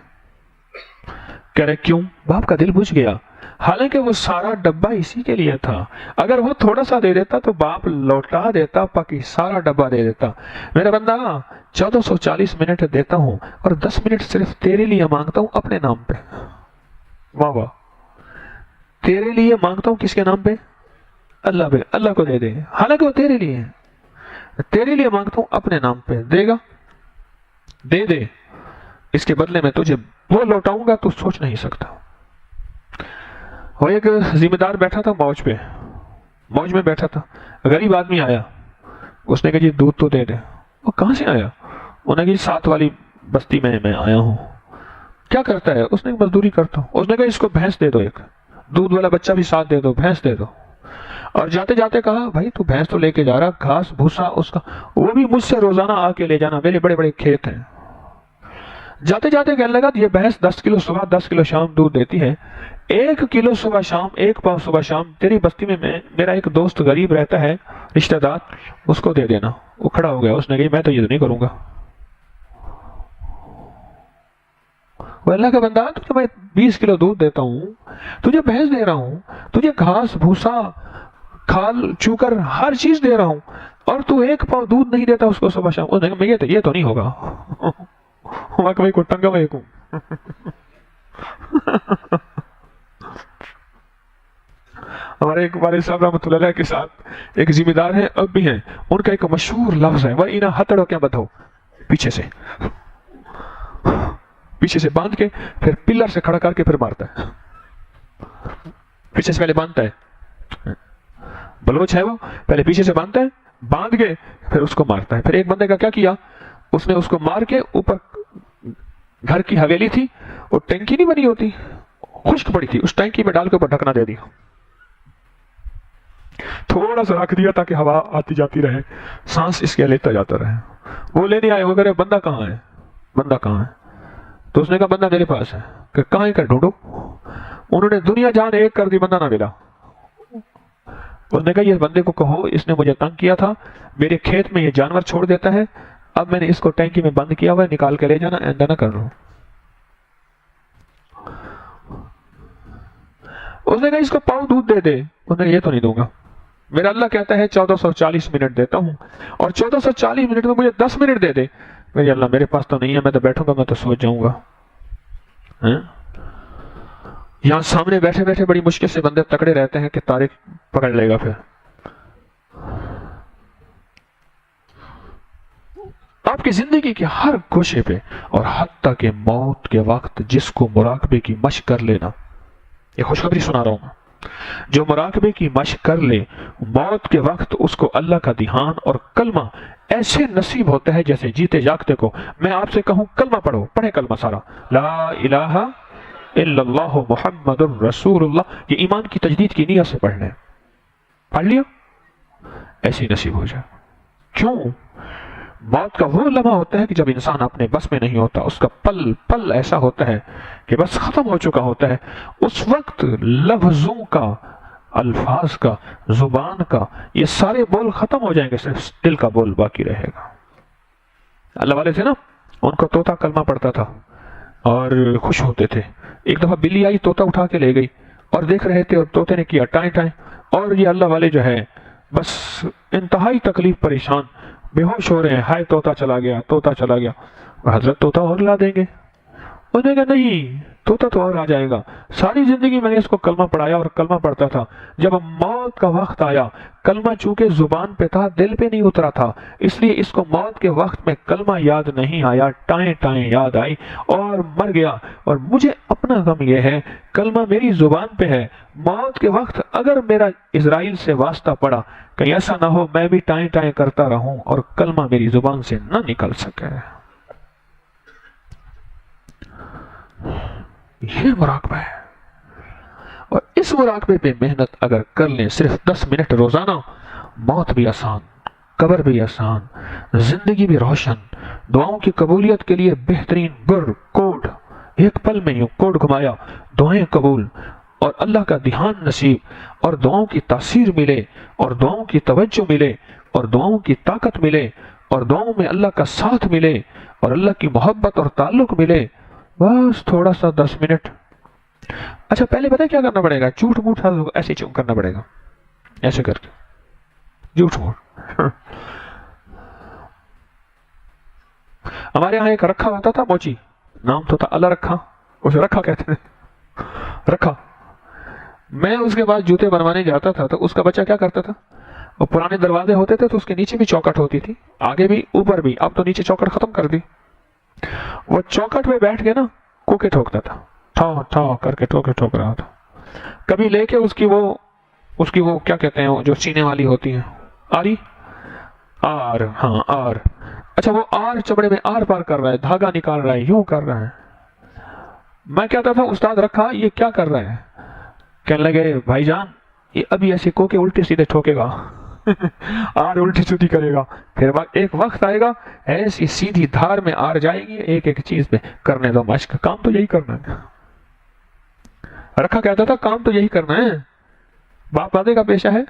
کہہ رہے کیوں؟ باپ کا دل بجھ گیا، حالانکہ وہ سارا ڈبہ اسی کے لیے تھا. اگر وہ تھوڑا سا دے دیتا تو باپ لوٹا دیتا، باقی سارا ڈبہ دے دیتا. میرا بندہ 1440 منٹ دیتا ہوں اور 10 منٹ صرف تیرے لیے مانگتا ہوں اپنے نام پہ. واہ واہ. تیرے لیے مانگتا ہوں کس کے نام پہ؟ اللہ پہ. اللہ کو دے دے، حالانکہ وہ تیرے لیے ہے. تیرے لیے مانگتا ہوں اپنے نام پہ. دے گا؟ دے دے. اس کے بدلے میں تجھے وہ لوٹاؤں گا تو سوچ نہیں سکتا. وہ ایک ذمہ دار بیٹھا تھا موج پہ، موج میں بیٹھا تھا. غریب آدمی آیا، اس نے کہا جی دودھ تو دے دے. وہ کہاں سے آیا؟ انہوں نے کہا جی 7 والی بستی میں آیا ہوں. کیا کرتا ہے؟ اس نے مزدوری کرتا ہوں. اس نے کہا اس کو بھینس دے دو، ایک دودھ والا بچہ بھی ساتھ دے دو، بھینس دے دو. اور جاتے جاتے کہا بھائی تو بھینس تو لے کے جا رہا، گھاس بھوسا اس کا وہ بھی مجھ سے روزانہ آ کے لے جانا، میرے بڑے بڑے کھیت ہیں. جاتے جاتے کہنے لگا یہ بھینس 10 کلو صبح 10 کلو شام دودھ دیتی ہے. 1 کلو صبح شام، 1 پاؤ صبح شام تیری بستی میں میرا ایک دوست غریب رہتا ہے، رشتہ دار، اس کو دے دینا. وہ کھڑا ہو گیا. اس نے کہا میں تو یہ نہیں کروں گا. وہ اللہ کا بندہ، تجھے میں 20 کلو دودھ دیتا ہوں، تجھے بھینس دے رہا ہوں، تجھے گھاس بھوسا کھال چوکر ہر چیز دے رہا ہوں، اور تو 1 پاؤ دودھ نہیں دیتا اس کو صبح شام. اس نے کہا یہ تو نہیں ہوگا. کو ٹنگا میں کو ہمارے ایک والد صاحب رحمۃ اللہ علیہ کے ساتھ ایک ذمہ دار ہیں، اب بھی ہیں. ان کا ایک مشہور لفظ ہے وَإِنَا ہتڑو کیا بدھو. پیچھے سے باندھ کے پھر پلر سے کھڑا کر کے پھر مارتا ہے. پیچھے سے پہلے باندھتا ہے، بلوچ ہے وہ، پہلے پیچھے سے باندھتا ہے، باندھ کے پھر اس کو مارتا ہے. پھر ایک بندے کا کیا کیا، اس نے اس کو مار کے اوپر گھر کی حویلی تھی، وہ ٹینکی نہیں بنی ہوتی، خشک پڑی تھی، اس ٹینکی میں ڈال کے اوپر ڈھکنا دے دیا، تھوڑا سا رکھ دیا تاکہ ہوا آتی جاتی رہے، سانس اس کے لیتا جاتا رہے. وہ لینے آئے، وہ کہہ رہے بندہ کہاں ہے، بندہ کہاں ہے؟ تو اس نے کہا بندہ میرے پاس ہے. کہ کہاں کر ڈھونڈو. انہوں نے دنیا جان ایک کر دی، بندہ نہ ملا. اس نے کہا یہ بندے کو کہو اس نے مجھے تنگ کیا تھا، میرے کھیت میں یہ جانور چھوڑ دیتا ہے، اب میں نے اس کو ٹینکی میں بند کیا ہوا ہے، نکال کے لے جانا، آئندہ نہ کر رہا. اس نے کہا اس کو پاؤ دودھ دے دے. اس نے یہ تو نہیں دوں گا. میرا اللہ کہتا ہے 1440 منٹ دیتا ہوں، اور 1440 منٹ میں مجھے 10 منٹ دے دے. میرے اللہ میرے پاس تو نہیں ہے، میں تو بیٹھوں گا، میں تو سوچ جاؤں گا. یہاں سامنے بیٹھے بیٹھے بڑی مشکل سے بندے تکڑے رہتے ہیں کہ طارق پکڑ لے گا. پھر آپ کی زندگی کے ہر گوشے پہ، اور حتیٰ کہ موت کے وقت جس کو مراقبے کی مشق کر لینا، یہ خوشخبری سنا رہا ہوں، جو مراقبے کی مشق کر لے، موت کے وقت اس کو اللہ کا دھیان اور کلمہ ایسے نصیب ہوتا ہے جیسے جیتے جاگتے کو. میں آپ سے کہوں کلمہ پڑھو، پڑھے کلمہ سارا، لا الہ الا اللہ محمد الرسول اللہ. یہ ایمان کی تجدید کی نیت سے پڑھنا ہے. پڑھ لیا ایسی نصیب ہو جائے. کیوں؟ موت کا وہ لمحہ ہوتا ہے کہ جب انسان اپنے بس میں نہیں ہوتا، اس کا پل پل ایسا ہوتا ہے کہ بس ختم ہو چکا ہوتا ہے. اس وقت لفظوں کا، الفاظ کا، زبان کا، یہ سارے بول ختم ہو جائیں گے، صرف دل کا بول باقی رہے گا. اللہ والے تھے نا، ان کو طوطا کلمہ پڑھتا تھا اور خوش ہوتے تھے. ایک دفعہ بلی آئی، طوطا اٹھا کے لے گئی اور دیکھ رہے تھے، اور طوطے نے کیا ٹائیں ٹائیں، اور یہ اللہ والے جو ہے بس انتہائی تکلیف پریشان بے ہوش ہو رہے ہیں. ہائے طوطا چلا گیا، طوطا چلا گیا. حضرت طوطا اور لا دیں گے. انہوں نے کہا نہیں، طوطا تو اور آ جائے گا. ساری زندگی میں نے اس کو کلمہ پڑھایا اور کلمہ پڑھتا تھا. جب موت کا وقت آیا، کلمہ چونکہ زبان پہ تھا، دل پہ نہیں اترا تھا، اس لیے اس کو موت کے وقت میں کلمہ یاد نہیں آیا، ٹائیں ٹائیں یاد آئی اور مر گیا. اور مجھے اپنا غم یہ ہے، کلمہ میری زبان پہ ہے، موت کے وقت اگر میرا اسرائیل سے واسطہ پڑا، کہیں ایسا نہ ہو میں بھی ٹائیں ٹائیں کرتا رہوں اور کلمہ میری زبان سے نہ نکل سکے. یہ مراقبہ ہے. اور اس مراقبے پہ محنت اگر کر لیں، صرف 10 منٹ روزانہ، موت بھی آسان، قبر بھی آسان، زندگی بھی روشن، دعاؤں کی قبولیت کے لیے بہترین کوڈ. ایک پل میں یوں کوڈ گھمایا، دعائیں قبول اور اللہ کا دھیان نصیب، اور دعاؤں کی تاثیر ملے، اور دعاؤں کی توجہ ملے، اور دعاؤں کی طاقت ملے، اور دعاؤں میں اللہ کا ساتھ ملے، اور اللہ کی محبت اور تعلق ملے. بس تھوڑا سا 10 منٹ. اچھا پہلے پتہ کیا کرنا پڑے گا؟ جھوٹ موٹ ایسے چون کرنا پڑے گا، ایسے کر کے جھوٹ موٹ. ہمارے ہاں ایک رکھا ہوتا تھا، موچی نام تو تھا، اللہ رکھا، اسے رکھا کہتے ہیں. رکھا. میں اس کے بعد جوتے بنوانے جاتا تھا تو اس کا بچہ کیا کرتا تھا، وہ پرانے دروازے ہوتے تھے تو اس کے نیچے بھی چوکٹ ہوتی تھی، آگے بھی اوپر بھی. اب تو نیچے چوکٹ ختم کر دی. وہ چوکٹ پہ بیٹھ کے نا کوکے ٹھوکتا تھا، ٹھا ٹھا کر کے ٹھوک رہا تھا. کبھی لے کے اس کی وہ کیا کہتے ہیں جو سینے والی ہوتی ہیں، آری، آر، ہاں آر. اچھا وہ آر چمڑے میں آر پار کر رہا ہے، دھاگا نکال رہا ہے، یوں کر رہا ہے. میں کہتا تھا استاد رکھا یہ کیا کر رہا ہے؟ کہنے لگے بھائی جان یہ ابھی ایسے کوکے الٹے سیدھے ٹھوکے گا، آر الٹی سیدھی کرے گا، پھر ایک وقت آئے گا ایسی سیدھی دھار میں آر جائے گی، ایک ایک چیز پہ کرنے دو مشق، کام تو یہی کرنا ہے. رکھا کہتا تھا کام تو یہی کرنا ہے، باپ دادے کا پیشہ ہے،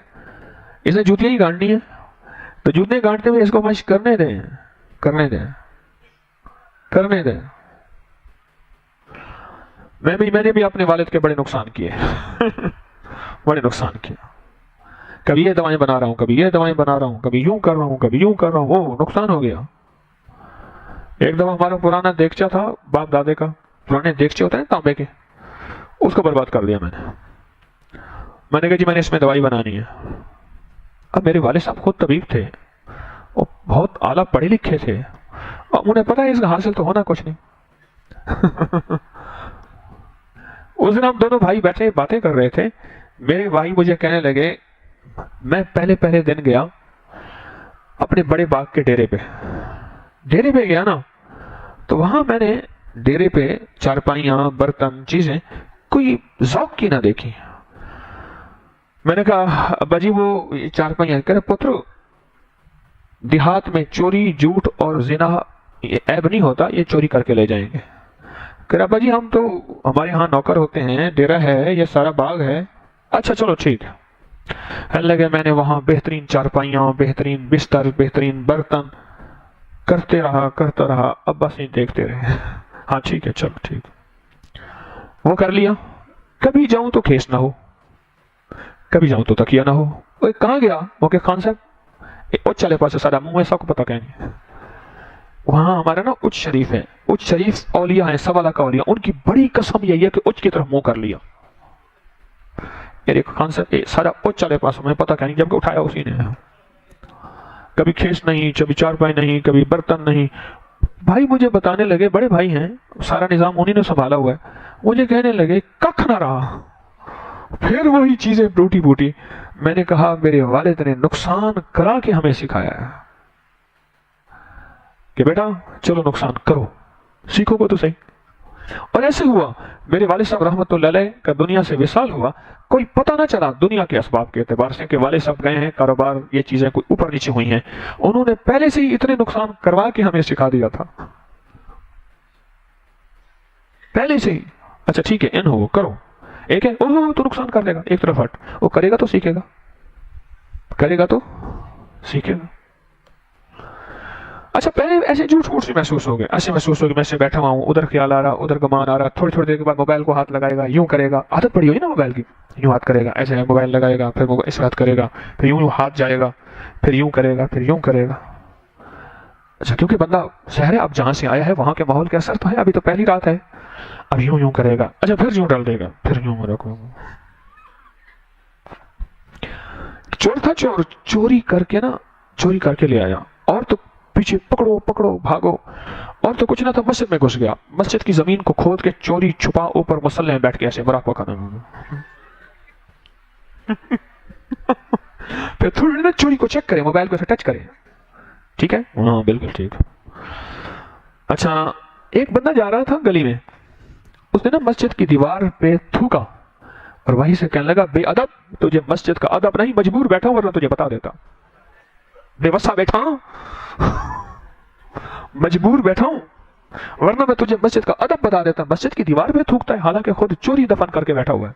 اسے جوتیاں ہی گانٹنی ہیں، تو جوتے گانٹتے ہوئے اس کو مشق کرنے دیں. میں نے بھی اپنے والد کے بڑے نقصان کیے. بڑے نقصان کیے. کبھی یہ دوائیں بنا رہا ہوں، کبھی یہ دوائیں بنا رہا ہوں، کبھی یوں کر رہا ہوں، کبھی یوں کر رہا ہوں، وہ نقصان ہو گیا. ایک دفعہ ہمارا پرانا دیگچا تھا باپ دادے کا، پرانے دیگچے ہوتے ہیں تانبے کے، اس کو برباد کر دیا میں نے کہا جی میں نے اس میں دوائی بنانی ہے. اب میرے والد صاحب خود طبیب تھے، وہ بہت اعلیٰ پڑھے لکھے تھے، اور انہیں پتا ہے اس کا حاصل تو ہونا کچھ نہیں. اس دن ہم دونوں بھائی بیٹھے باتیں کر رہے تھے. میرے بھائی مجھے کہنے لگے، میں پہلے دن گیا اپنے بڑے باغ کے ڈیرے پہ گیا نا، تو وہاں میں نے ڈیرے پہ چارپائیاں، برتن، چیزیں کوئی ذوق کی نہ دیکھی. میں نے کہا ابا جی وہ چارپائیاں، کہہ رہے پتر دیہات میں چوری، جھوٹ اور زنا یہ عیب نہیں ہوتا، یہ چوری کر کے لے جائیں گے. کہہ رہا ابا جی ہم تو ہمارے ہاں نوکر ہوتے ہیں، ڈیرا ہے، یہ سارا باغ ہے. اچھا چلو ٹھیک ہے. لگے میں نے وہاں بہترین چارپائیاں، بہترین بستر، بہترین برتن کرتا رہا. ابا سے دیکھتے رہے، ہاں ٹھیک ہے چلو ٹھیک. وہ کر لیا. کبھی جاؤں تو کھیس نہ ہو، کبھی جاؤں تو تکیہ نہ ہو. وہ کہاں گیا؟ وہ کہ خان صاحب چلے پاس سارا منہ ایسا کو پتا کہ نہیں. وہاں ہمارا نا اچ شریف ہے، اچ شریف اولیاء ہیں، سوالہ کا اولیاء، ان کی بڑی قسم یہی ہے کہ اچ کی طرف منہ کر لیا. خان صاحب سارا اچ چلے پاس میں پتا کہ نہیں، جب کہ اٹھایا اسی نے. کبھی کھیس نہیں، کبھی چارپائی نہیں، کبھی برتن نہیں. بھائی مجھے بتانے لگے، بڑے بھائی ہیں، سارا نظام انہی نے سنبھالا ہوا ہے، مجھے کہنے لگے ککھ نہ رہا. پھر وہی چیزیں ٹوٹی پوٹی. میں نے کہا میرے والد نے نقصان کرا کے ہمیں سکھایا ہے کہ بیٹا چلو نقصان کرو، سیکھو گے تو صحیح. اور ایسے ہوا میرے والد صاحب رحمۃ اللہ علیہ کا دنیا سے وصال ہوا، کوئی پتہ نہ چلا دنیا کے اسباب کے اعتبار سے کہ والد صاحب گئے ہیں کاروبار، یہ چیزیں کوئی اوپر نیچے ہوئی ہیں، انہوں نے پہلے سے ہی اتنے نقصان کروا کے ہمیں سکھا دیا تھا پہلے سے ہی، اچھا ٹھیک ہے ان ہو کرو، ایک ہے وہ تو نقصان کر لے گا، ایک طرف ہٹ، وہ کرے گا تو سیکھے گا، کرے گا تو سیکھے گا۔ اچھا پہلے ایسے جھوٹ جھوٹ سے محسوس ہو گئے، ایسے محسوس ہو گیا میں سے بیٹھا ہوا ہوں، ادھر خیال آ رہا، ادھر گمان آ رہا، تھوڑی تھوڑی دیر کے بعد موبائل کو ہاتھ لگائے گا، یوں کرے گا، عادت پڑی ہوئی نا موبائل کی، یوں ہاتھ کرے گا، ایسے موبائل لگائے گا، پھر اس ہاتھ کرے گا، پھر یوں ہاتھ جائے گا، پھر یوں کرے گا، پھر یوں کرے گا۔ اچھا کیونکہ بندہ شہر ہے، اب جہاں سے آیا ہے وہاں کے ماحول کا اثر تو ہے، ابھی تو پہلی رات ہے، اب یوں یوں کرے گا، اچھا پھر یوں ڈال دے گا، پھر یوں رکھو۔ چور تھا، چور چوری کر کے نا، چوری کر کے لے آیا، اور تو پیچھے پکڑو پکڑو بھاگو، اور تو کچھ نہ تھا مسجد میں گھس گیا، مسجد کی زمین کو کھود کے چوری چھپا اوپر مصلی میں بیٹھ کے ایسے مراقبہ کرنا، پھر تھوڑی نا چوری کو چیک کرے، موبائل کو ٹچ کرے، ٹھیک ہے ہاں بالکل ٹھیک۔ اچھا ایک بندہ جا رہا تھا گلی میں، اس نے نا مسجد کی دیوار پہ تھوکا اور وہیں سے کہنے لگا بے ادب، تجھے مسجد کا ادب نہیں، مجبور بیٹھا ہوں ورنہ تجھے بتا دیتا، بے وسا بیٹھا ہوں مجبور بیٹھا ہوں ورنہ میں تجھے مسجد کا ادب بتا دیتا، مسجد کی دیوار پہ تھوکتا ہے حالانکہ خود چوری دفن کر کے بیٹھا ہوا ہے،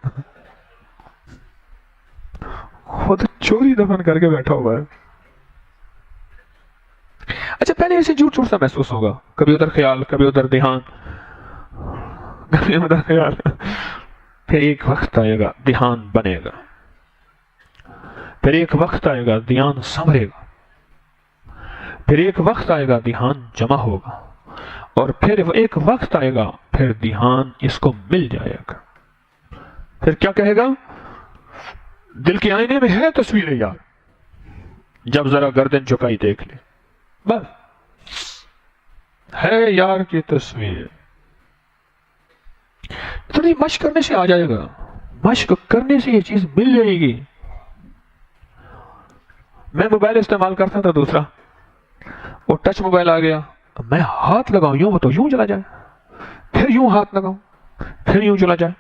خود چوری دفن کر کے بیٹھا ہوا ہے۔ اچھا پہلے ایسے جھوٹ جھوٹ سا محسوس ہوگا، کبھی ادھر خیال، کبھی ادھر دھیان، کبھی ادھر خیال، پھر ایک وقت آئے گا دھیان بنے گا، پھر ایک وقت آئے گا دھیان سنبھلے گا، پھر ایک وقت آئے گا دھیان جمع ہوگا، اور پھر ایک وقت آئے گا پھر دھیان اس کو مل جائے گا، پھر کیا کہے گا دل کے آئینے میں ہے تصویر یار، جب ذرا گردن چکائی دیکھ لے، بس ہے یار کی تصویر، تھوڑی مشق کرنے سے آ جائے گا، مشق کرنے سے یہ چیز مل جائے گی۔ میں موبائل استعمال کرتا تھا دوسرا، وہ ٹچ موبائل آ گیا، میں ہاتھ لگاؤں یوں تو یوں چلا جائے، پھر یوں ہاتھ لگاؤں پھر یوں چلا جائے۔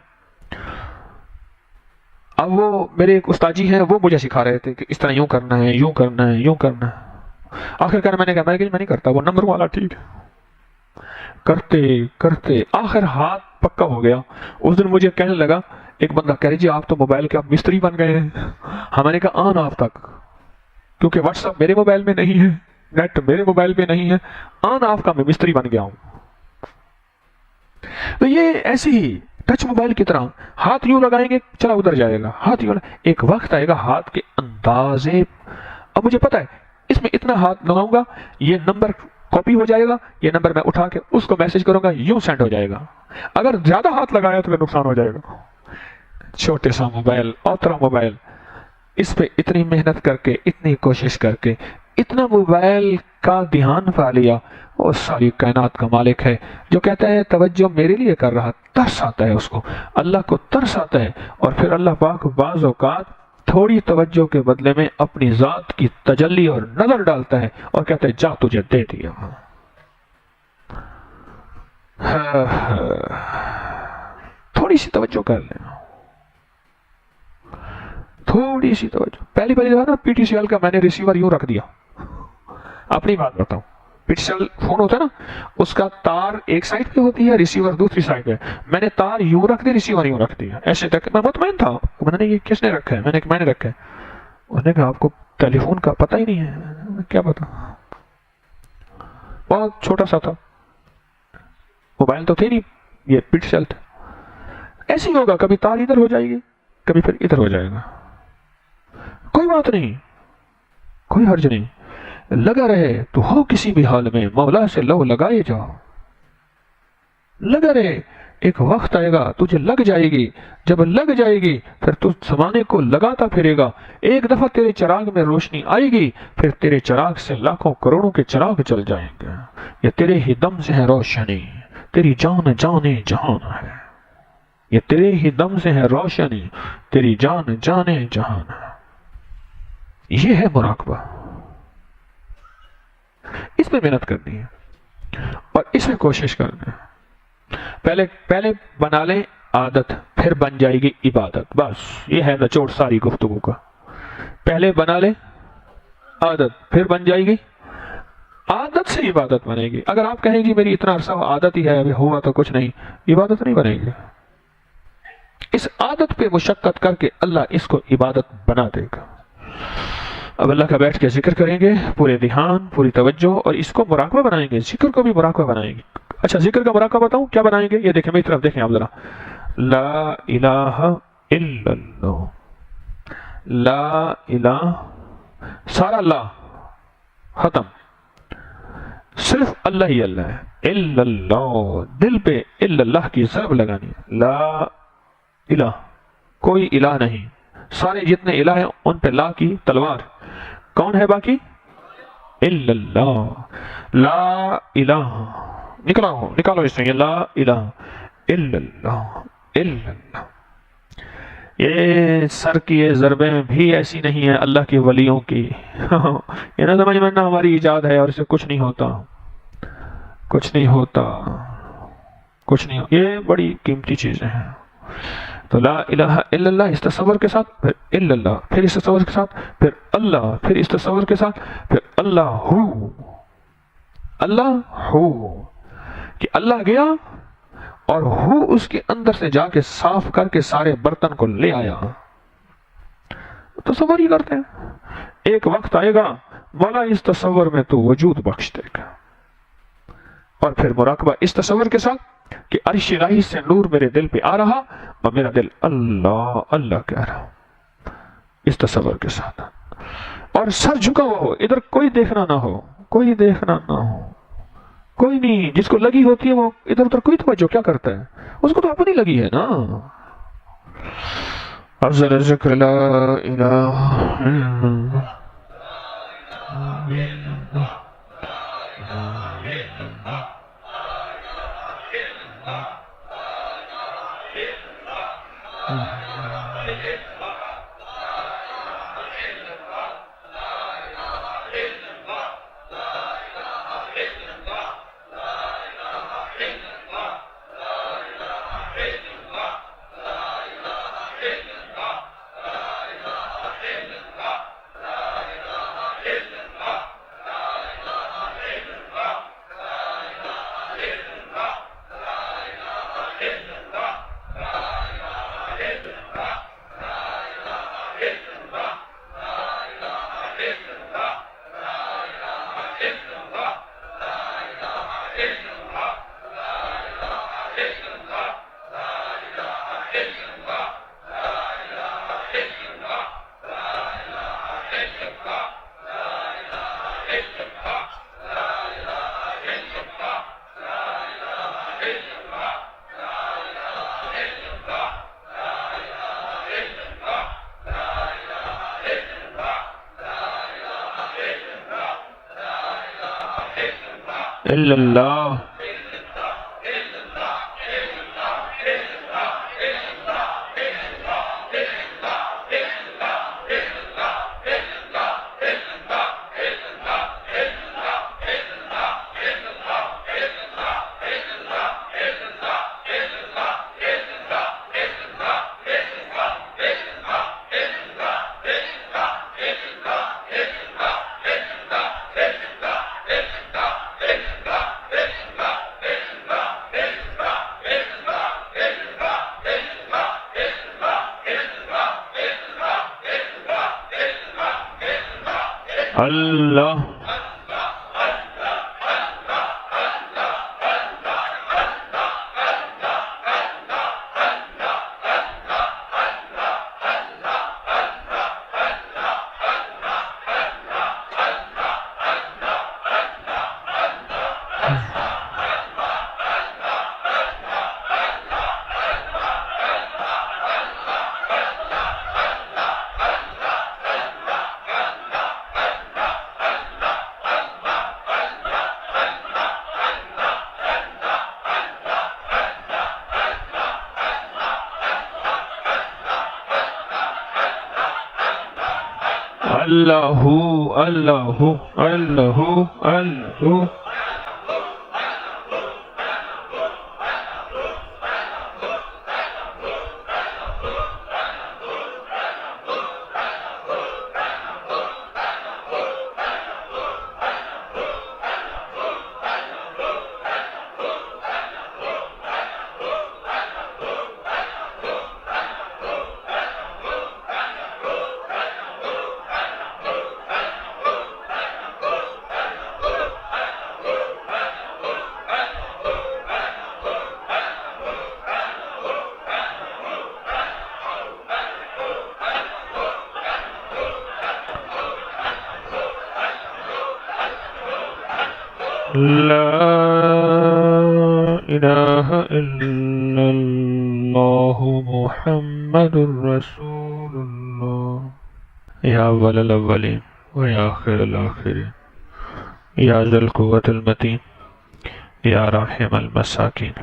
اب وہ میرے ایک استاد جی ہیں، وہ مجھے سکھا رہے تھے کہ اس طرح یوں کرنا ہے، یوں کرنا ہے، یوں کرنا ہے۔ آخر کار میں نے کہا میں نہیں کرتا، وہ نمبر والا ٹھیک ہے، کرتے کرتے آخر ہاتھ پکا ہو گیا۔ اس دن مجھے کہنے لگا ایک بندہ، کہہ رہے جی آپ تو موبائل کے آپ مستری بن گئے ہیں۔ ہمارے کہا آن آف تک، کیونکہ واٹس ایپ میرے موبائل میں نہیں ہے، نیٹ میرے موبائل پہ نہیں ہے، آن آف کا میں مستری بن گیا ہوں۔ تو یہ ایسی ہی ٹچ موبائل کی طرح ہاتھ یوں لگائیں گے چلا ادھر جائے گا، ہاتھ یوں ایک وقت آئے گا ہاتھ کے اندازے، اب مجھے پتا ہے اس میں اتنا ہاتھ لگاؤں گا یہ نمبر کاپی ہو جائے گا، یہ نمبر میں اٹھا کے اس کو میسج کروں گا یوں سینڈ ہو جائے گا، اگر زیادہ ہاتھ لگایا تو نقصان ہو جائے گا۔ چھوٹے سا موبائل، اوترا موبائل، اس پہ اتنی محنت کر کے، اتنی کوشش کر کے، اتنا موبائل کا دھیان پا لیا، وہ ساری کائنات کا مالک ہے جو کہتا ہے توجہ میرے لیے کر رہا، ترس آتا ہے اس کو، اللہ کو ترس آتا ہے، اور پھر اللہ پاک بعض اوقات تھوڑی توجہ کے بدلے میں اپنی ذات کی تجلی اور نظر ڈالتا ہے اور کہتا ہے جا تجھے دے دیا۔ تھوڑی سی توجہ کر لینا، تھوڑی سی توجہ۔ پہلی دفعہ نا پی ٹی سی ایل کا میں نے ریسیور یوں رکھ دیا، اپنی بات بتاؤں، P T C L phone ہوتا ہے نا، اس کا تار ایک سائڈ پہ ہوتی ہے، ریسیور دوسری سائڈ پہ، میں نے تار یوں رکھ دی، ریسیور یوں رکھ دیا، ایسے تک میں مطمئن تھا، میں نے یہ کس نے رکھا ہے، میں نے رکھا ہے، انہوں نے کہا آپ کو ٹیلی فون کا پتہ ہی نہیں ہے، کیا پتا، بہت چھوٹا سا تھا، موبائل تو تھے نہیں، یہ پی ٹی سی ایل تھا۔ ایسے ہی ہوگا، کبھی تار ادھر ہو جائے گی، کبھی پھر ادھر ہو جائے گا، کوئی بات نہیں، کوئی حرج نہیں، لگا رہے تو ہو کسی بھی حال میں، مولا سے لو لگائے جاؤ، لگا رہے، ایک وقت آئے گا تجھے لگ جائے گی، جب لگ جائے گی پھر تو زمانے کو لگاتا پھرے گا، ایک دفعہ تیرے چراغ میں روشنی آئے گی، پھر تیرے چراغ سے لاکھوں کروڑوں کے چراغ چل جائیں گے، یہ تیرے ہی دم سے ہے روشنی، تیری جان جانے جہان ہے، یہ تیرے ہی دم سے ہے روشنی، تیری جان جانے جہان ہے۔ یہ ہے مراقبہ، اس پہ محنت کرنی ہے اور اس میں کوشش کرنا ہے۔ پہلے بنا لیں عادت، پھر بن جائے گی عبادت. بس یہ ہے نچوڑ ساری گفتگو کا. پہلے بنا لیں عادت، پھر بن جائے گی عادت سے عبادت بنے گی. اگر آپ کہیں گی میری اتنا عرصہ عادت ہی ہے، ابھی ہوا تو کچھ نہیں، عبادت نہیں بنے گی. اس عادت پہ مشقت کر کے اللہ اس کو عبادت بنا دے گا. اب اللہ کا بیٹھ کے ذکر کریں گے، پورے دھیان، پوری توجہ، اور اس کو مراقبہ بنائیں گے. ذکر کو بھی مراقبہ بنائیں گے. اچھا ذکر کا مراقبہ بتاؤں کیا بنائیں گے؟ یہ دیکھیں میری طرف دیکھیں آپ ذرا. لا الہ الا اللہ، لا الہ، سارا اللہ ختم، صرف اللہ ہی اللہ ہے. الا اللہ، دل پہ الا اللہ کی ضرب لگانی ہے. لا الہ، کوئی الہ نہیں. سارے جتنے الہ ہیں ان پہ لا کی تلوار. کون ہے باقی؟ الا اللہ. لا الہ، نکالو اس میں لا الہ الا اللہ، الا اللہ. یہ سر کی یہ ضربیں بھی ایسی نہیں ہیں اللہ کے ولیوں کی. یہ نہ سمجھ میں، نہ ہماری ایجاد ہے اور اسے کچھ نہیں ہوتا، کچھ نہیں ہوتا، کچھ نہیں ہوتا. یہ بڑی قیمتی چیزیں ہیں. تو لا الہ الا اللہ اس تصور کے ساتھ، پھر الا اللہ، پھر اس تصور کے ساتھ، پھر اللہ، پھر اس تصور کے ساتھ، پھر اللہ ہو. اللہ ہو کہ اللہ گیا اور ہو اس کے اندر سے جا کے صاف کر کے سارے برتن کو لے آیا. تصور ہی کرتے ہیں. ایک وقت آئے گا مولا اس تصور میں تو وجود بخش دے گا. اور پھر مراقبہ اس تصور کے ساتھ کہ عرش الہی سے نور میرے دل پہ آ رہا اور میرا دل اللہ اللہ کہہ رہا. اس تصور کے ساتھ، اور سر جھکا ہوا ہو، ادھر کوئی دیکھنا نہ ہو، کوئی دیکھنا نہ ہو، کوئی نہیں. جس کو لگی ہوتی ہے وہ ادھر ادھر کوئی توجہ کیا کرتا ہے؟ اس کو تو اپنی لگی ہے نا. افضل ذکر لا الہ الا اللہ. اللہ. اللہ اللہ اللہ اللہ. لا إله إلا الله محمد رسول الله يا أول الأولين ويا آخر الآخرين يا ذا القوة المتين يا راحم المساكين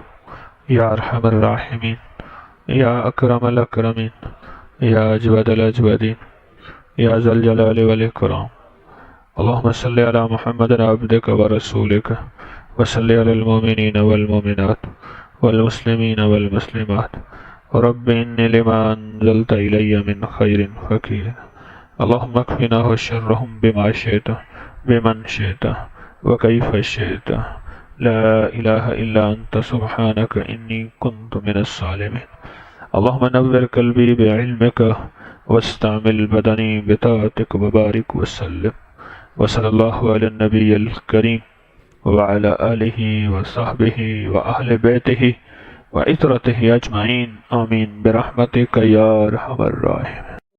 يا أرحم الراحمين يا أكرم الأكرمين يا أجود الأجودين يا ذا الجلال والإكرام اللهم صل على محمد عبدك ورسولك وصل على المؤمنين والمؤمنات والمسلمين والمسلمات رب إني لما أنزلت إلي من خير فقير اللهم اكفنا شرهم بما شئت بمن شئت وكيف شئت لا إله إلا أنت سبحانك إني كنت من الظالمين اللهم نور قلبي بعلمك واستعمل بدني بطاعتك وبارك وسلم وصلى الله على النبي الكريم وعلى آله وصحبه وأهل بيته وعترته أجمعين آمين برحمتك يا أرحم الراحمين.